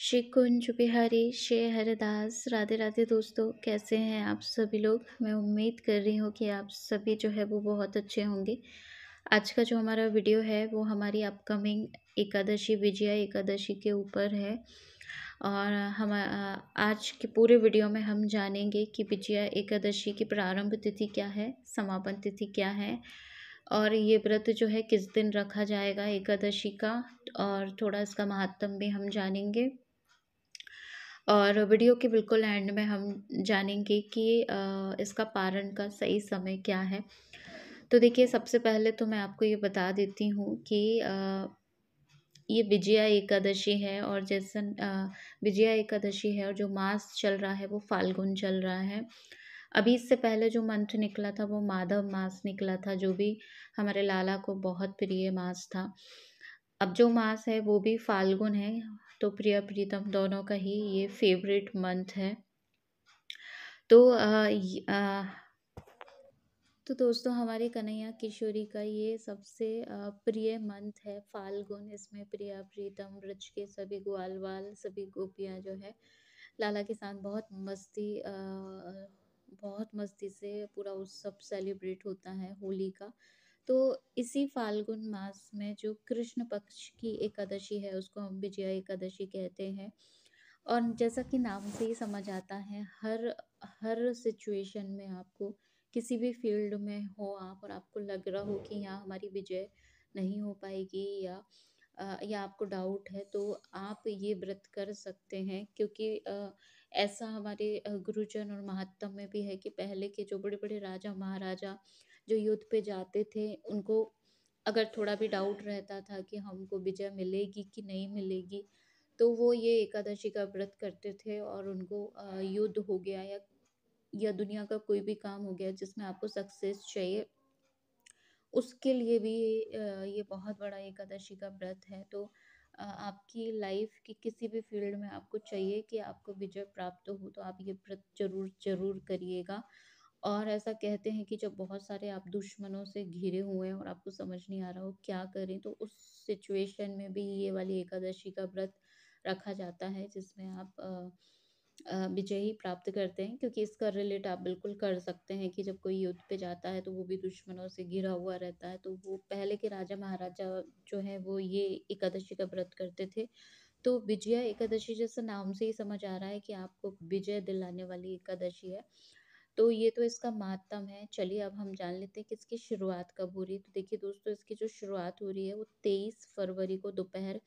श्री कुंज बिहारी श्री हरिदास। राधे राधे दोस्तों, कैसे हैं आप सभी लोग। मैं उम्मीद कर रही हूँ कि आप सभी जो है वो बहुत अच्छे होंगे। आज का जो हमारा वीडियो है वो हमारी अपकमिंग एकादशी, विजया एकादशी के ऊपर है। और हम आज के पूरे वीडियो में हम जानेंगे कि विजया एकादशी की प्रारंभ तिथि क्या है, समापन तिथि क्या है, और ये व्रत जो है किस दिन रखा जाएगा एकादशी का, और थोड़ा इसका महात्म भी हम जानेंगे। और वीडियो के बिल्कुल एंड में हम जानेंगे कि इसका पारण का सही समय क्या है। तो देखिए, सबसे पहले तो मैं आपको ये बता देती हूँ कि ये विजया एकादशी है, और जैसे विजया एकादशी है और जो मास चल रहा है वो फाल्गुन चल रहा है। अभी इससे पहले जो मंथ निकला था वो माधव मास निकला था, जो भी हमारे लाला को बहुत प्रिय मास था। अब जो मास है वो भी फाल्गुन है, तो प्रिय प्रीतम दोनों का ही ये फेवरेट मंथ है। तो तो दोस्तों, हमारे कन्हैया किशोरी का ये सबसे प्रिय मंथ है फाल्गुन। इसमें प्रिया प्रीतम, ब्रज के सभी ग्वाल वाल, सभी गोपियाँ जो है लाला के साथ बहुत मस्ती से पूरा उत्सव सेलिब्रेट होता है होली का। तो इसी फाल्गुन मास में जो कृष्ण पक्ष की एकादशी है उसको हम विजया एकादशी कहते हैं। और जैसा कि नाम से ही समझ आता है, हर हर सिचुएशन में आपको, किसी भी फील्ड में हो आप और आपको लग रहा हो कि यहाँ हमारी विजय नहीं हो पाएगी, या आपको डाउट है, तो आप ये व्रत कर सकते हैं। क्योंकि ऐसा हमारे गुरुजन और महात्म में भी है कि पहले के जो बड़े बड़े राजा महाराजा जो युद्ध पे जाते थे, उनको अगर थोड़ा भी डाउट रहता था कि हमको विजय मिलेगी कि नहीं मिलेगी, तो वो ये एकादशी का व्रत करते थे, और उनको युद्ध हो गया या दुनिया का कोई भी काम हो गया जिसमें आपको सक्सेस चाहिए, उसके लिए भी ये बहुत बड़ा एकादशी का व्रत है। तो आपकी लाइफ की किसी भी फील्ड में आपको चाहिए कि आपको विजय प्राप्त हो, तो आप ये व्रत जरूर जरूर करिएगा। और ऐसा कहते हैं कि जब बहुत सारे आप दुश्मनों से घिरे हुए हैं और आपको समझ नहीं आ रहा हो क्या करें, तो उस सिचुएशन में भी ये वाली एकादशी का व्रत रखा जाता है, जिसमें आप विजय ही प्राप्त करते हैं। क्योंकि इसका रिलेट आप बिल्कुल कर सकते हैं कि जब कोई युद्ध पे जाता है तो वो भी दुश्मनों से घिरा हुआ रहता है, तो वो पहले के राजा महाराजा जो है वो ये एकादशी का व्रत करते थे। तो विजया एकादशी, जैसे नाम से ही समझ आ रहा है कि आपको विजय दिलाने वाली एकादशी है। तो ये तो इसका मातम है। चलिए अब हम जान लेते हैं कि इसकी शुरुआत कब हो रही है। तो देखिए दोस्तों, इसकी जो शुरुआत हो रही है वो 23 फरवरी को दोपहर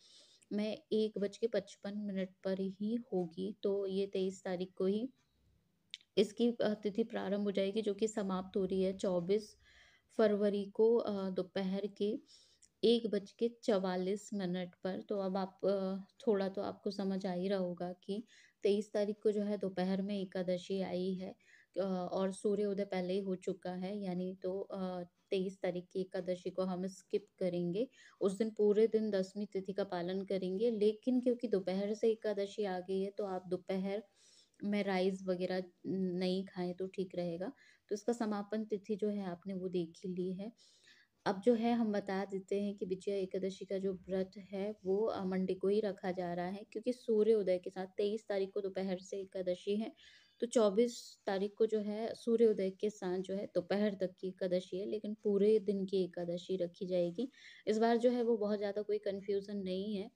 में 1:55 पर ही होगी। तो ये 23 तारीख को ही इसकी तिथि प्रारंभ हो जाएगी, जो कि समाप्त हो रही है 24 फरवरी को दोपहर के 1:44 पर। तो अब आप थोड़ा तो आपको समझ आ ही रहा होगा कि 23 तारीख को जो है दोपहर में एकादशी आई है, और सूर्योदय पहले ही हो चुका है। यानी तो 23 तारीख की एकादशी को हम स्किप करेंगे। उस दिन पूरे दिन दसवीं तिथि का पालन करेंगे, लेकिन क्योंकि दोपहर से एकादशी आ गई है तो आप दोपहर में राइस वगैरह नहीं खाएं तो ठीक रहेगा। तो इसका समापन तिथि जो है आपने वो देख ही ली है। अब जो है हम बता देते हैं कि विजया एकादशी का जो व्रत है वो मंडे को ही रखा जा रहा है, क्योंकि सूर्योदय के साथ 23 तारीख को दोपहर से एकादशी है, तो 24 तारीख को जो है सूर्योदय के साथ जो है दोपहर तक की एकादशी है, लेकिन पूरे दिन की एकादशी रखी जाएगी। इस बार जो है वो बहुत ज़्यादा कोई कन्फ्यूज़न नहीं है।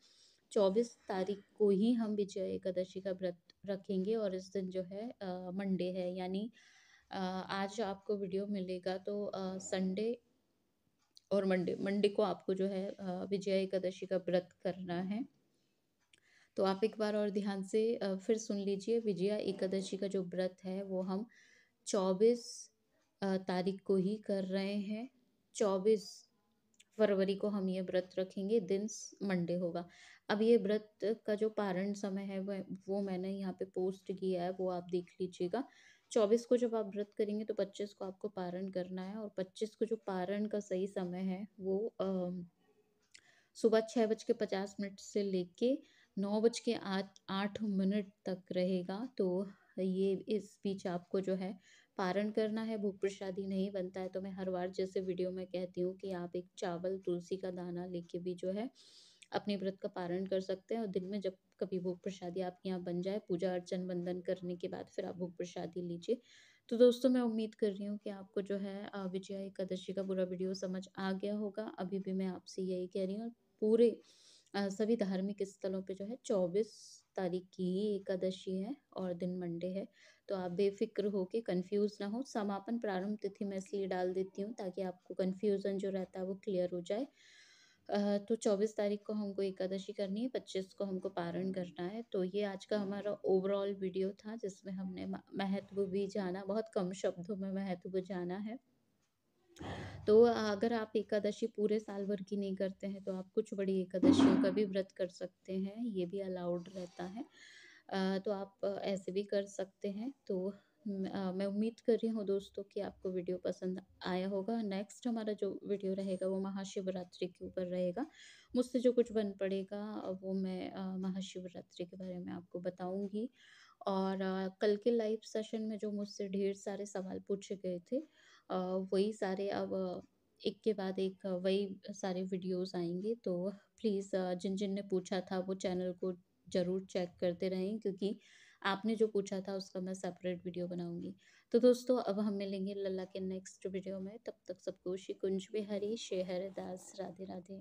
24 तारीख को ही हम विजया एकादशी का व्रत रखेंगे, और इस दिन जो है मंडे है। यानी आज आपको वीडियो मिलेगा तो संडे और मंडे मंडे को आपको जो है विजया एकादशी का व्रत करना है। तो आप एक बार और ध्यान से फिर सुन लीजिए। विजया एकादशी का जो व्रत है वो हम 24 तारीख को ही कर रहे हैं। 24 फरवरी को हम ये व्रत रखेंगे, दिन मंडे होगा। अब ये व्रत का जो पारण समय है वो मैंने यहाँ पे पोस्ट किया है, वो आप देख लीजिएगा। 24 को जब आप व्रत करेंगे तो 25 को आपको पारण करना है, और 25 को जो पारण का सही समय है वो सुबह 6:50 से लेके 9:08 तक रहेगा। तो ये इस बीच आपको जो है पारण करना है। भोग प्रसादी नहीं बनता है, तो मैं हर बार जैसे वीडियो में कहती हूँ कि आप एक चावल, तुलसी का दाना लेके भी जो है अपने व्रत का पारण कर सकते हैं और दिन में जब कभी भोग प्रसादी आपके यहाँ बन जाए, पूजा अर्चन वंदन करने के बाद फिर आप भोग प्रसादी लीजिए। तो दोस्तों मैं उम्मीद कर रही हूँ कि आपको जो है विजया एकादशी का पूरा वीडियो समझ आ गया होगा। अभी भी मैं आपसे यही कह रही हूँ, पूरे सभी धार्मिक स्थलों पे जो है 24 तारीख की ही एकादशी है और दिन मंडे है। तो आप बेफ़िक्र होके कन्फ्यूज़ ना हो। समापन प्रारंभ तिथि मैं इसलिए डाल देती हूँ ताकि आपको कन्फ्यूज़न जो रहता है वो क्लियर हो जाए। तो 24 तारीख को हमको एकादशी करनी है, 25 को हमको पारण करना है। तो ये आज का हमारा ओवरऑल वीडियो था जिसमें हमने महत्व भी जाना, बहुत कम शब्दों में महत्व जाना है। तो अगर आप एकादशी पूरे साल भर की नहीं करते हैं, तो आप कुछ बड़ी एकादशियों का भी व्रत कर सकते हैं, ये भी अलाउड रहता है। तो आप ऐसे भी कर सकते हैं। तो मैं उम्मीद कर रही हूँ दोस्तों कि आपको वीडियो पसंद आया होगा। नेक्स्ट हमारा जो वीडियो रहेगा वो महाशिवरात्रि के ऊपर रहेगा। मुझसे जो कुछ बन पड़ेगा वो मैं महाशिवरात्रि के बारे में आपको बताऊँगी। और कल के लाइव सेशन में जो मुझसे ढेर सारे सवाल पूछे गए थे, वही सारे अब एक के बाद एक वही सारे वीडियोस आएँगे। तो प्लीज़ जिन-जिन ने पूछा था वो चैनल को ज़रूर चेक करते रहें, क्योंकि आपने जो पूछा था उसका मैं सेपरेट वीडियो बनाऊँगी। तो दोस्तों अब हम मिलेंगे लल्ला के नेक्स्ट वीडियो में, तब तक सबको श्री कुंज बिहारी श्री हरिदास। राधे राधे।